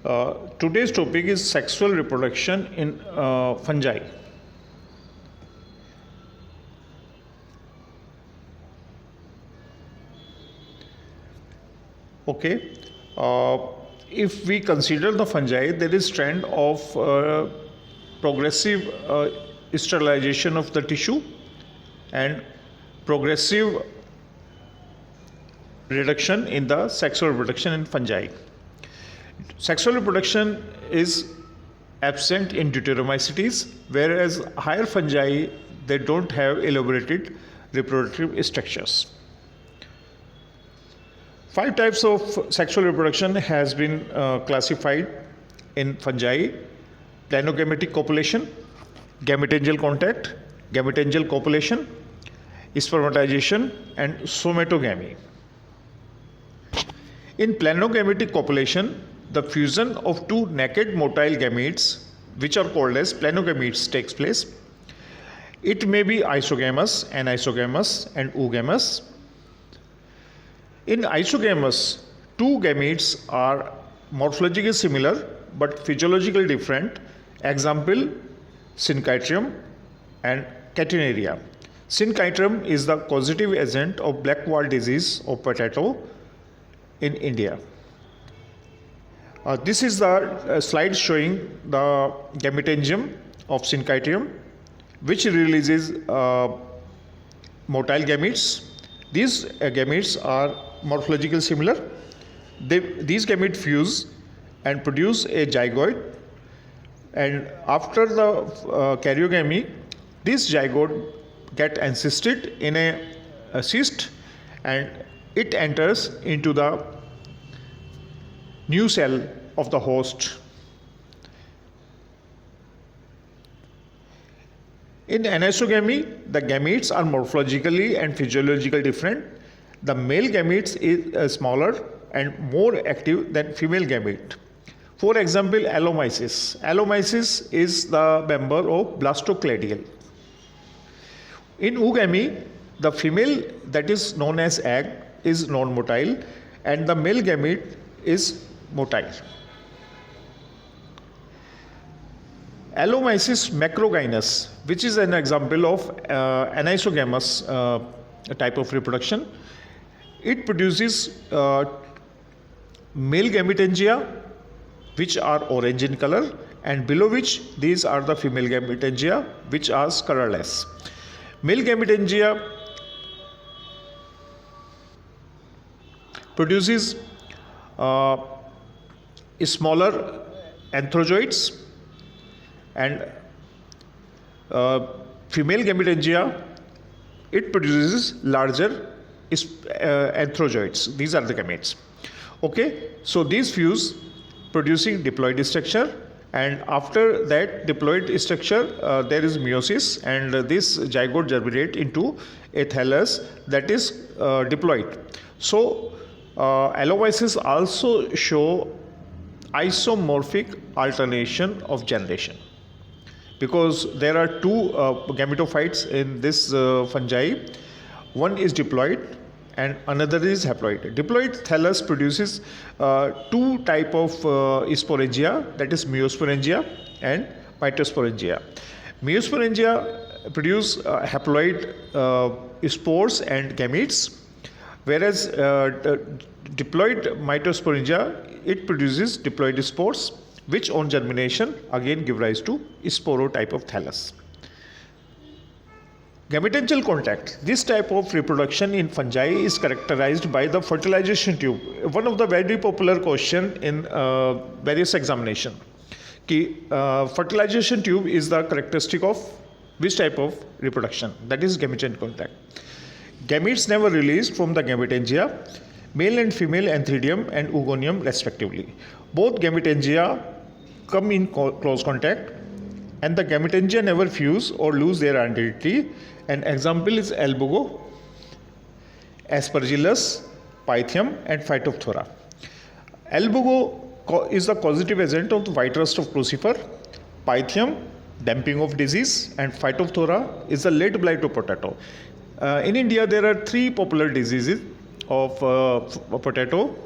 Today's topic is sexual reproduction in fungi. Okay, if we consider the fungi, there is trend of progressive sterilization of the tissue and progressive reduction in the sexual reproduction in fungi. Sexual reproduction is absent in Deuteromycetes, whereas higher fungi, they don't have elaborated reproductive structures. 5 types of sexual reproduction has been classified in fungi: planogametic copulation, gametangial contact, gametangial copulation, spermatization, and somatogamy. In planogametic copulation, the fusion of two naked motile gametes, which are called as planogametes, takes place. It may be isogamous, anisogamous, and oogamous. In isogamous, two gametes are morphologically similar but physiologically different. Example, Syncytium and Catenaria. Syncytium is the causative agent of black wall disease of potato in India. This is the slide showing the gametangium of Syncytium, which releases motile gametes. These gametes are morphologically similar. These gametes fuse and produce a zygote, and after the karyogamy, this zygote get encysted in a cyst, and it enters into the new cell of the host. In anisogamy, the gametes are morphologically and physiologically different. The male gametes is smaller and more active than female gamete. For example, Allomyces. Allomyces is the member of Blastocladial. In oogamy, the female that is known as egg is non-motile and the male gamete is motile. Allomyces macrogynous, which is an example of anisogamous type of reproduction. It produces male gametangia, which are orange in color, and below which these are the female gametangia, which are colorless. Male gametangia produces smaller anthrozoids, and female gametangia, it produces larger anthrozoids. These are the gametes. Okay, so these fuse, producing diploid structure, and after that diploid structure there is meiosis, and this zygote germinate into a thallus that is diploid. So Allomyces also show isomorphic alternation of generation, because there are two gametophytes in this fungi. One is diploid and another is haploid. Diploid thallus produces two type of sporangia, that is meiosporangia and mitosporangia. Meiosporangia produce haploid spores and gametes, whereas diploid mitosporangia, it produces diploid spores, which on germination again give rise to sporo type of thallus. Gametangial contact. This type of reproduction in fungi is characterized by the fertilization tube. One of the very popular question in various examination. Fertilization tube is the characteristic of which type of reproduction? That is gametangial contact. Gametes never released from the gametangia, male and female antheridium and oogonium respectively. Both gametangia come in close contact, and the gametangia never fuse or lose their identity. An example is Albugo, Aspergillus, Pythium, and Phytophthora. Albugo is the causative agent of the white rust of crucifer. Pythium, damping of disease, and Phytophthora is the late blight of potato. In India, there are 3 popular diseases of potato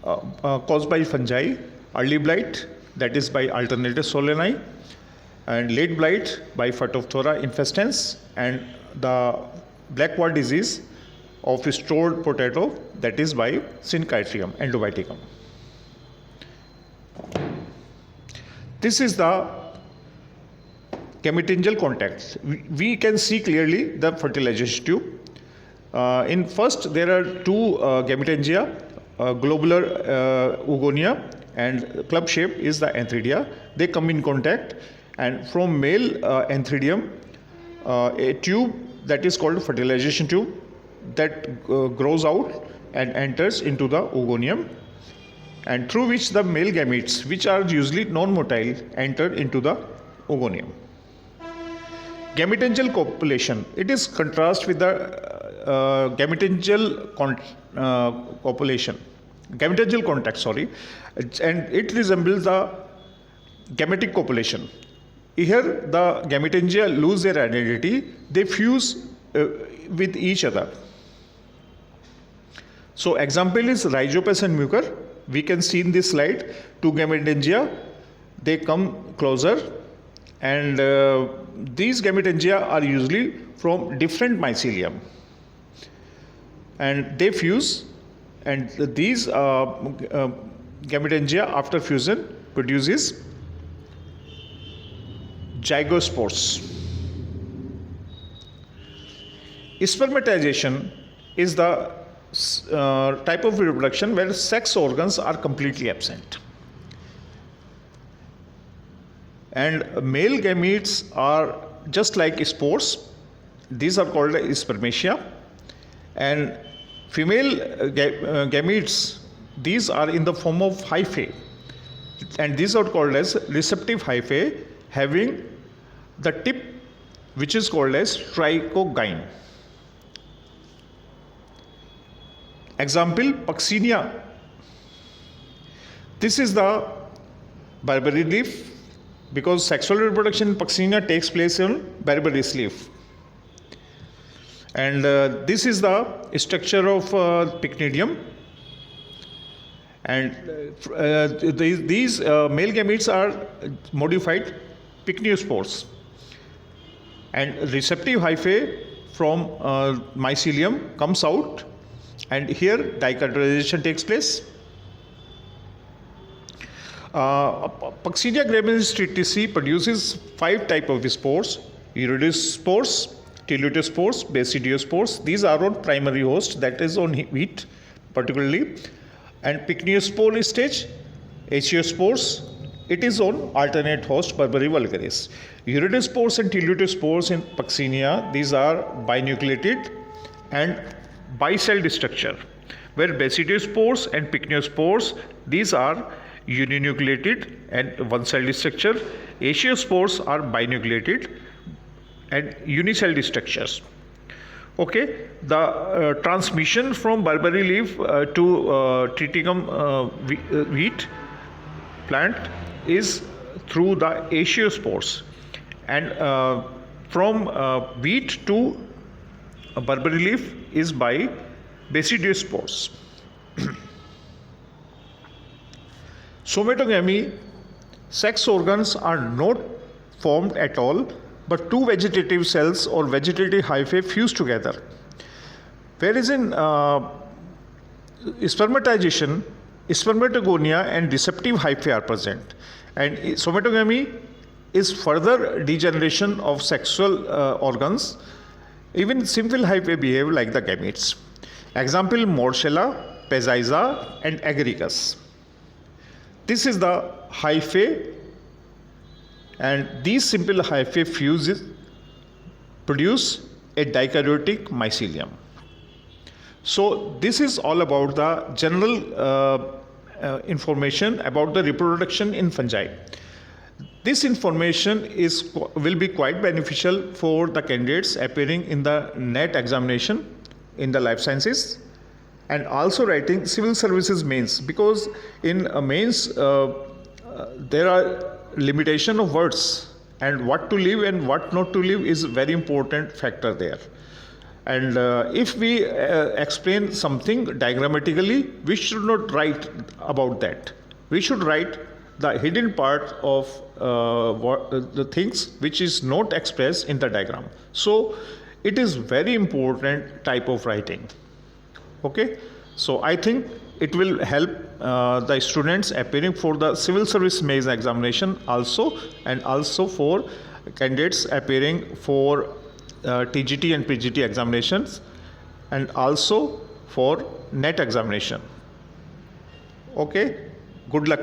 caused by fungi: early blight, that is by Alternaria solani, and late blight by Phytophthora infestans, and the black wart disease of stored potato, that is by Synchytrium endoviticum. This is the gametangial contact. We can see clearly the fertilization tube. In first, there are two gametangia, globular oogonia, and club shape is the antheridia. They come in contact, and from male antheridium, a tube that is called fertilization tube that grows out and enters into the oogonium, and through which the male gametes, which are usually non-motile, enter into the oogonium. Gametangial copulation, it is contrast with the gametangial copulation, gametangial contact, sorry, and it resembles the gametic copulation. Here the gametangia lose their identity, they fuse with each other. So example is Rhizopus and Mucor. We can see in this slide two gametangia, they come closer, and these gametangia are usually from different mycelium, and they fuse, and these gametangia after fusion produces zygospores. Spermatization is the type of reproduction where sex organs are completely absent, and male gametes are just like spores. These are called spermatia, and female gametes, these are in the form of hyphae, and these are called as receptive hyphae, having the tip which is called as trichogyne. Example, Puccinia. This is the Barberry leaf, because sexual reproduction in Puccinia takes place on Barberry's leaf. And this is the structure of Pycnidium. And these male gametes are modified pycniospores. And receptive hyphae from mycelium comes out, and here dichondrization takes place. Puccinia graminis triticea produces 5 types of spores: iridospores, teleotospores, basidiospores. These are on primary host, that is on wheat particularly, and pycniospore stage, achiospores, it is on alternate host, Barberry vulgaris. Iridospores and teleotospores in Puccinia, these are binucleated and bicelled structure, where basidiospores and pycniospores, these are uninucleated and one-celled structure. Achiospores are binucleated and unicelled structures. Okay, the transmission from Barberry leaf to Triticum wheat plant is through the achiospores, and from wheat to Barberry leaf is by basidiospores. Somatogamy, sex organs are not formed at all, but two vegetative cells or vegetative hyphae fuse together. Whereas in spermatization, spermatogonia and receptive hyphae are present, and somatogamy is further degeneration of sexual organs. Even simple hyphae behave like the gametes. Example, Morchella, Pezaiza and Agaricus. This is the hyphae, and these simple hyphae fuse produce a dikaryotic mycelium. So this is all about the general information about the reproduction in fungi. This information will be quite beneficial for the candidates appearing in the NET examination in the life sciences, and also writing civil services mains, because in mains there are limitation of words, and what to leave and what not to leave is very important factor there. And if we explain something diagrammatically, we should not write about that. we should write the hidden part of the things which is not expressed in the diagram. So it is very important type of writing. Okay, so I think it will help the students appearing for the civil service mains examination also, and also for candidates appearing for TGT and PGT examinations, and also for NET examination. Okay, good luck.